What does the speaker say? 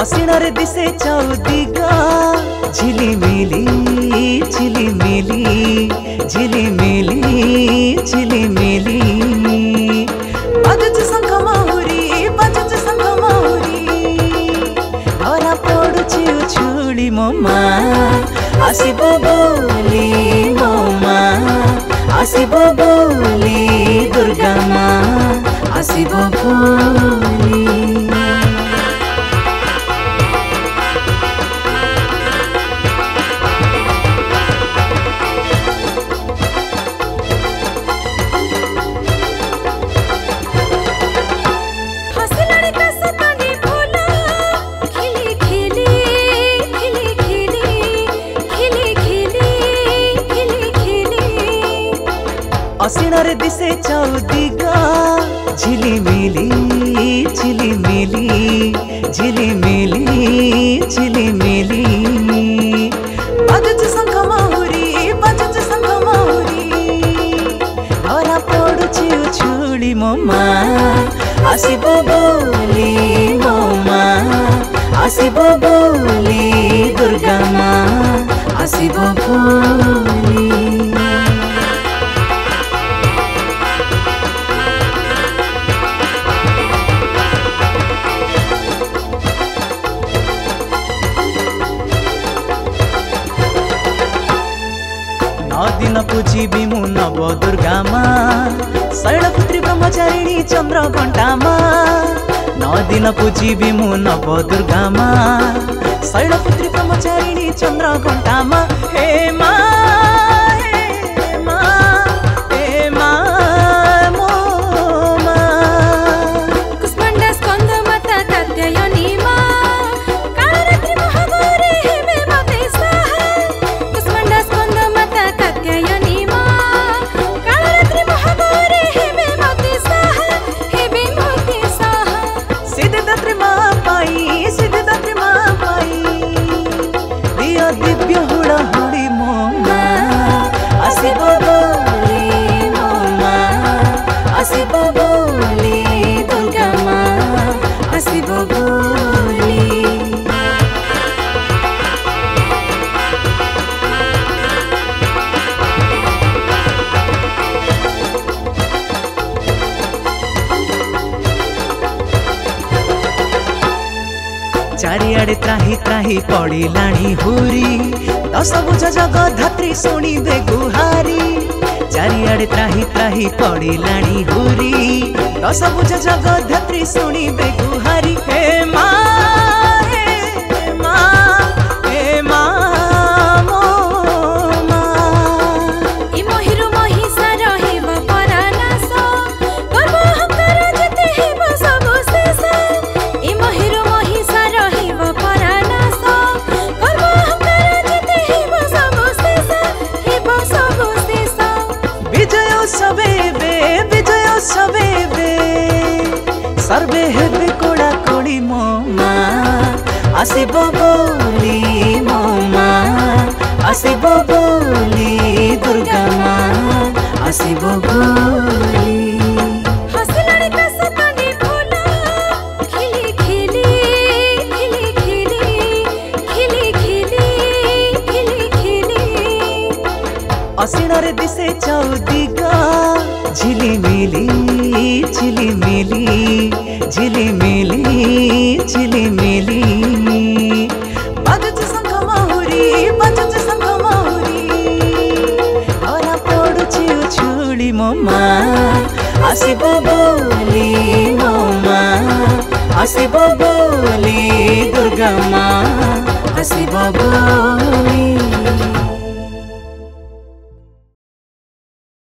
असिनारे दिसे चौदिगा झिलिमिली झिलिमिली झिलिमिली झिलिमिली बाजुच शंख माहुरी धरा पड़ुछि उछुली मो माँ आसिबो बोली मो माँ आसिबो बोली दुर्गा माँ आसिबो बोली। असिनारे दिसे चौदिगा झिलिमिली झिलिमिली झिलिमिली झिलिमिली बाजुच शंख माहुरी धरा पड़ुछि उछुली मो माँ आसिबो बोली मो माँ आसिबो बोली दुर्गा माँ आसिबो बोली। दिन पूजिबी मु नव दुर्गा माँ शैलपुत्री ब्रह्मचारिणी चंद्र घंटा माँ 9 दिन पूजिबी मु नव दुर्गा माँ शैलपुत्री ब्रह्मचारिणी चंद्र घंटा माँ हे माँ दिव्य हुड़ा हुड़ी मो माँ आसिबो बोली मो माँ आसिबो बोली दुर्गा माँ आसिबो बोली। चारिआडे त्राही त्राही पड़िलाणी हुरी 10 भुजा जगधात्री शुणिबे गुहारी चारिआडे त्राही त्राही पड़िलाणी हुरी 10 भुजा जगधात्री शुणिबे गुहारी हे माँ हे माँ हे माँ मो माँ ई महिरु महिषा रहिब परानास गर्व अहंकार जेते हेब सब शेष ई महिरु महिषा रहिब परानास गर्व अहंकार जेते हेब सब शेष विजय उत्सवे सर्वे हेबे कोड़ा कोड़ी मो माँ आसिबो बोली मो माँ आसिबो बोली दुर्गा माँ आसिबो बोली। हसलाड़ी का सतानी फूला खिली खिली खिली खिली खिली खिली खिली खिली असिनारे दिसे चौदिगा झिलिमिली झिलिमिली झिलिमिली झिलिमिली बाजुच शंख माहुरी धरा पड़ुछि उछुली मो माँ आसिबो बोली मो माँ आसिबो बोली दुर्गा माँ आसिबो बोली।